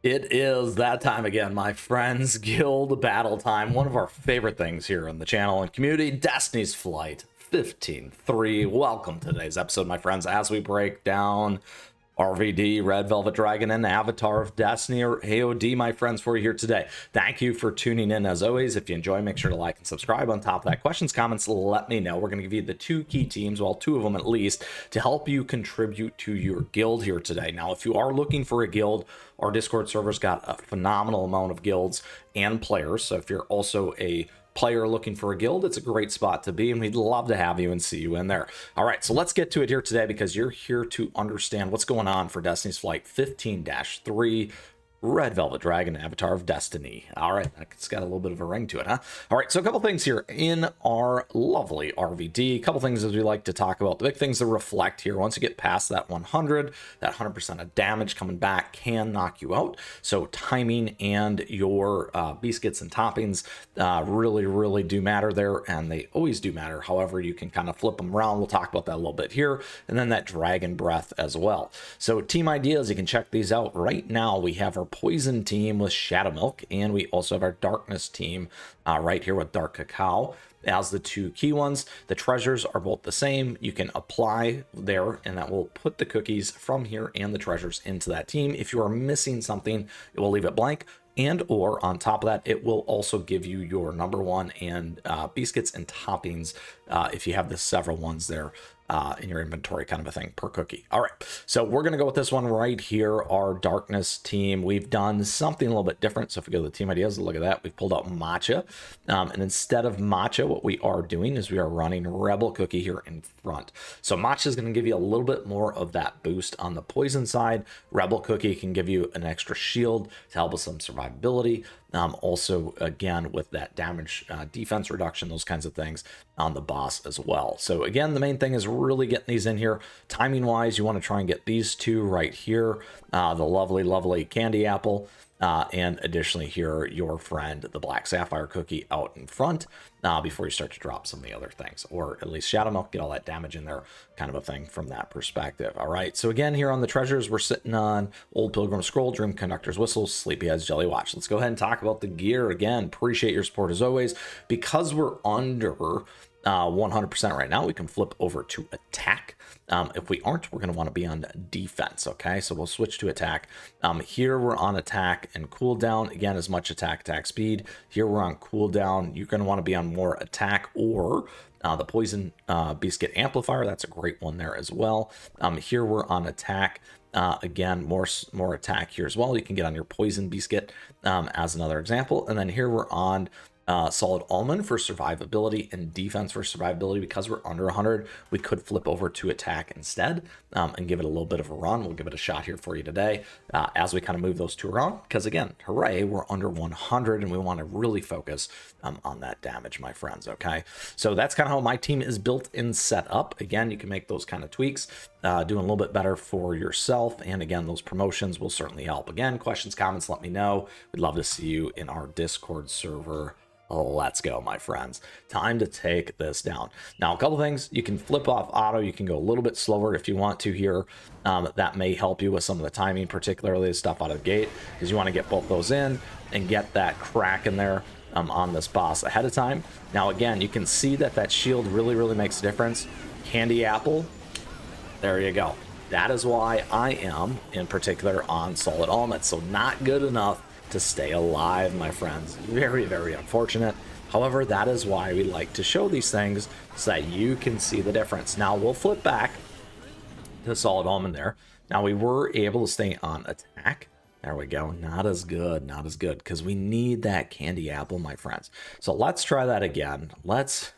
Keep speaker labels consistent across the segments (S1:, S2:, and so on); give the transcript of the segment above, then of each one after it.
S1: It is that time again, my friends. Guild battle time. One of our favorite things here on the channel and community. Destiny's Flight 15-3. Welcome to today's episode, my friends, as we break down RVD, Red Velvet Dragon, and Avatar of Destiny, or AOD, my friends, for you here today. Thank you for tuning in. As always, if you enjoy, make sure to like and subscribe. On top of that, questions, comments, let me know. We're going to give you the two key teams, well, two of them at least, to help you contribute to your guild here today. Now, if you are looking for a guild, our Discord server's got a phenomenal amount of guilds and players. So if you're also a player looking for a guild, it's a great spot to be, and we'd love to have you and see you in there. All right, so let's get to it here today, because you're here to understand what's going on for Destiny's Flight 15-3 Red Velvet Dragon, Avatar of Destiny. All right, it's got a little bit of a ring to it, huh? All right, so a couple things here in our lovely RVD. A couple things as we like to talk about. The big things to reflect here, once you get past that 100, that 100% of damage coming back can knock you out. So timing and your biscuits and toppings really do matter there, and they always do matter. However, you can kind of flip them around. We'll talk about that a little bit here. And then that Dragon Breath as well. So team ideas, you can check these out right now. We have our Poison team with Shadow Milk, and we also have our Darkness team right here with Dark Cacao as the two key ones. The treasures are both the same. You can apply there, and that will put the cookies from here and the treasures into that team. If you are missing something, it will leave it blank. And or on top of that, it will also give you your number one and biscuits and toppings if you have the several ones there in your inventory, kind of a thing per cookie. All right, so we're gonna go with this one right here, our Darkness team. We've done something a little bit different. So if we go to the team ideas, look at that, we've pulled out Matcha, and instead of Matcha, what we are doing is we are running Rebel Cookie here in front. So Matcha is going to give you a little bit more of that boost on the poison side. Rebel Cookie can give you an extra shield to help with some survivability. Also, again, with that damage defense reduction, those kinds of things on the boss as well. So again, the main thing is really getting these in here. Timing wise, you want to try and get these two right here. The lovely candy apple. And additionally here, your friend, the Black Sapphire Cookie, out in front before you start to drop some of the other things, or at least Shadow Milk, get all that damage in there, kind of a thing from that perspective. All right, so again, here on the treasures, we're sitting on Old Pilgrim Scroll, Dream Conductor's Whistle, Sleepyhead's Jelly Watch. Let's go ahead and talk about the gear. Again, appreciate your support as always. Because we're under 100% right now, we can flip over to attack. If we aren't, we're going to want to be on defense. Okay, so we'll switch to attack. Here we're on attack and cooldown. Again, as much attack speed. Here we're on cooldown. You're going to want to be on more attack, or the poison biscuit amplifier. That's a great one there as well. Here we're on attack. Again, more attack here as well. You can get on your poison biscuit as another example. And then here we're on solid almond for survivability and defense for survivability. Because we're under 100, we could flip over to attack instead and give it a little bit of a run. We'll give it a shot here for you today as we kind of move those two around, because again, hooray, we're under 100 and we want to really focus on that damage, my friends. Okay, so that's kind of how my team is built and set up. Again, you can make those kind of tweaks, doing a little bit better for yourself, and again, those promotions will certainly help. Again, questions, comments, let me know. We'd love to see you in our Discord server. Let's go, my friends. Time to take this down. Now, a couple things. You can flip off auto. You can go a little bit slower if you want to here. That may help you with some of the timing, particularly the stuff out of the gate, because you want to get both those in and get that crack in there on this boss ahead of time. Now, again, you can see that shield really makes a difference. Candy apple, there you go. That is why I am, in particular, on solid almond. So not good enough to stay alive, my friends. Very unfortunate. However, that is why we like to show these things, so that you can see the difference. Now we'll flip back to solid almond there. Now we were able to stay on attack. There we go. Not as good, because we need that candy apple, my friends. So let's try that again. Let's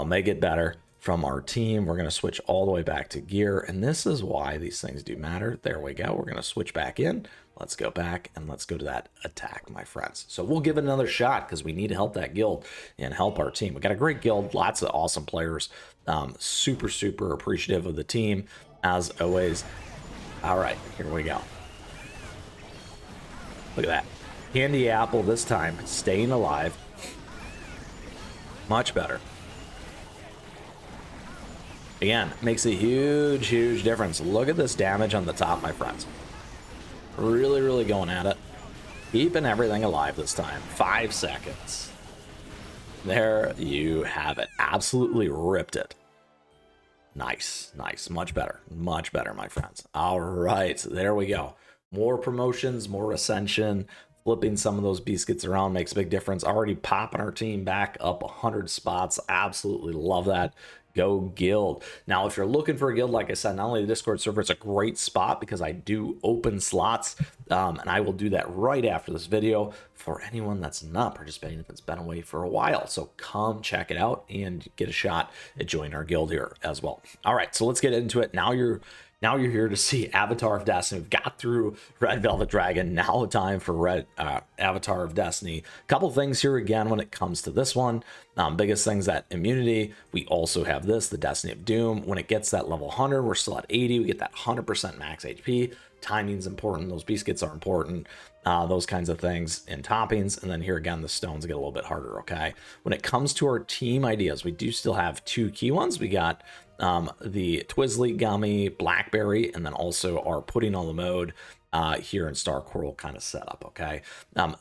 S1: make it better from our team. We're going to switch all the way back to gear, and this is why these things do matter. There we go. We're going to switch back in. Let's go back and let's go to that attack, my friends. So we'll give it another shot, because we need to help that guild and help our team. We got a great guild, lots of awesome players. Super appreciative of the team as always. All right, here we go. Look at that. Candy apple this time, staying alive. Much better. Again, makes a huge difference. Look at this damage on the top, my friends. Really, really going at it. Keeping everything alive this time. 5 seconds. There you have it. Absolutely ripped it. Nice, nice. Much better, my friends. All right, there we go. More promotions, more ascension. Flipping some of those biscuits around makes a big difference. Already popping our team back up 100 spots. Absolutely love that. Go guild. Now, if you're looking for a guild, like I said, not only the Discord server, it's a great spot because I do open slots, and I will do that right after this video for anyone that's not participating if it's been away for a while. So come check it out and get a shot at joining our guild here as well. All right, so let's get into it. Now you're here to see Avatar of Destiny. We've got through Red Velvet Dragon. Now time for Avatar of Destiny. Couple things here again when it comes to this one. Biggest things, that immunity. We also have this, the Destiny of Doom. When it gets that level 100, we're still at 80. We get that 100% max HP. Timing's important. Those biscuits are important. Those kinds of things and toppings. And then here again, the stones get a little bit harder, okay? When it comes to our team ideas, we do still have 2 key ones. We got the Twizzly Gummy, Blackberry, and then also our Pudding on the Mode here in Star Coral kind of setup, okay?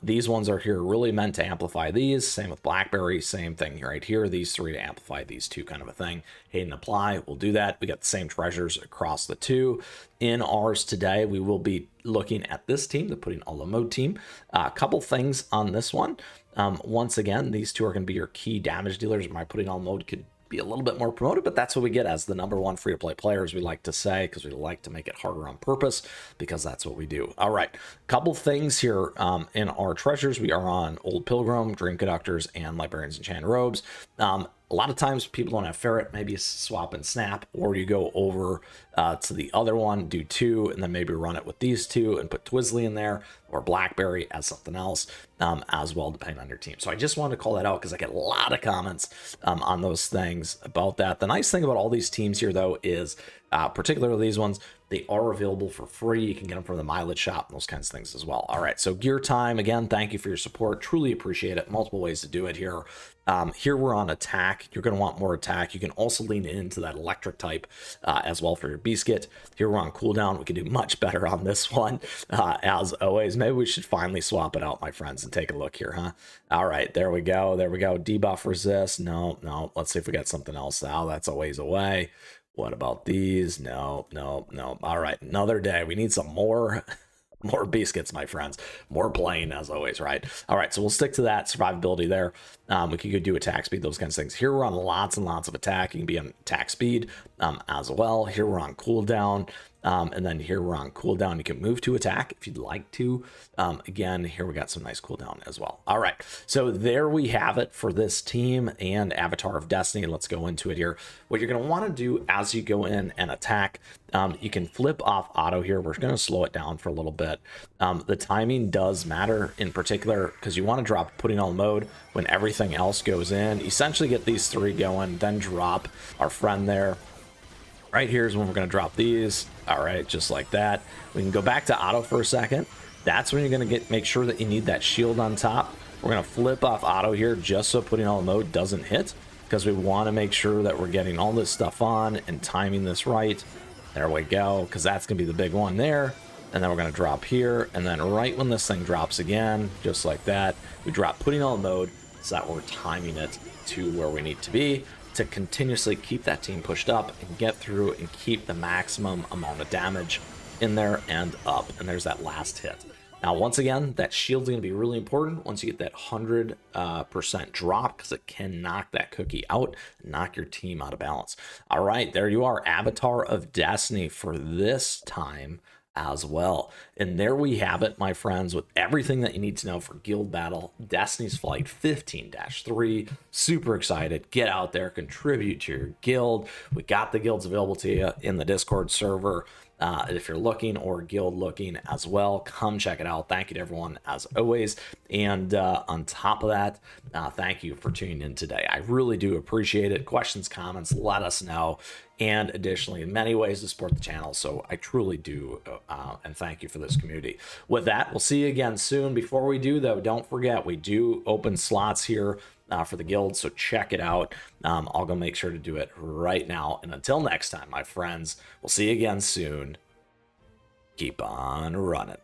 S1: These ones are here really meant to amplify these. Same with Blackberry, same thing right here. These 3 to amplify these 2 kind of a thing. Hate and apply, we'll do that. We got the same treasures across the 2. In ours today, we will be looking at this team, the Pudding on the Mode team. A couple things on this one. Once again, these 2 are going to be your key damage dealers. My Pudding on the Mode could be a little bit more promoted, but that's what we get as the #1 free-to-play players, we like to say, because we like to make it harder on purpose, because that's what we do. All right, couple things here in our treasures. We are on Old Pilgrim, Dream Conductors, and Librarians Enchanted Robes. A lot of times people don't have Ferret, maybe you swap and snap, or you go over to the other one, do 2, and then maybe run it with these 2 and put Twizzly in there, or Blackberry as something else as well, depending on your team. So I just wanted to call that out because I get a lot of comments on those things about that. The nice thing about all these teams here, though, is particularly these ones, they are available for free. You can get them from the mileage shop and those kinds of things as well. All right, so gear time. Again, thank you for your support. Truly appreciate it. Multiple ways to do it here. Here we're on attack. You're going to want more attack. You can also lean into that electric type as well for your biscuit. Here we're on cooldown. We can do much better on this one as always. Maybe we should finally swap it out, my friends, and take a look here, huh? All right, there we go. There we go. Debuff resist. No. Let's see if we got something else. Oh, that's a ways away. What about these? No. All right, another day. We need some more biscuits, my friends. More playing as always, right? All right, so we'll stick to that survivability there. We could go do attack speed, those kinds of things. Here we're on lots and lots of attack. You can be on attack speed as well. Here we're on cooldown. And then here we're on cooldown. You can move to attack if you'd like to. Again, here we got some nice cooldown as well. All right, so there we have it for this team and Avatar of Destiny. Let's go into it here. What you're going to want to do as you go in and attack, you can flip off auto here. We're going to slow it down for a little bit. The timing does matter in particular because you want to drop Pudding on Mode when everything else goes in. Essentially get these 3 going, then drop our friend there. Right here is when we're going to drop these. All right, just like that. We can go back to auto for a second. That's when you're going to make sure that you need that shield on top. We're going to flip off auto here just so Pudding on Mode doesn't hit, because we want to make sure that we're getting all this stuff on and timing this right. There we go, because that's going to be the big one there. And then we're going to drop here, and then right when this thing drops again, just like that, we drop Pudding on Mode so that we're timing it to where we need to be, to continuously keep that team pushed up and get through and keep the maximum amount of damage in there and up. And there's that last hit. Now, once again, that shield's going to be really important once you get that 100% drop, because it can knock that cookie out, knock your team out of balance. All right, there you are, Avatar of Destiny for this time as well. And there we have it, my friends, with everything that you need to know for Guild Battle Destiny's Flight 15-3. Super excited. Get out there, contribute to your guild. We got the guilds available to you in the Discord server. If you're looking, or guild looking as well, come check it out. Thank you to everyone as always. And on top of that, thank you for tuning in today. I really do appreciate it. Questions, comments, let us know. And additionally, in many ways to support the channel. So I truly do, and thank you for this community. With that, we'll see you again soon. Before we do, though, don't forget, we do open slots here for the guild, so check it out. I'll go make sure to do it right now. And until next time, my friends, we'll see you again soon. Keep on running.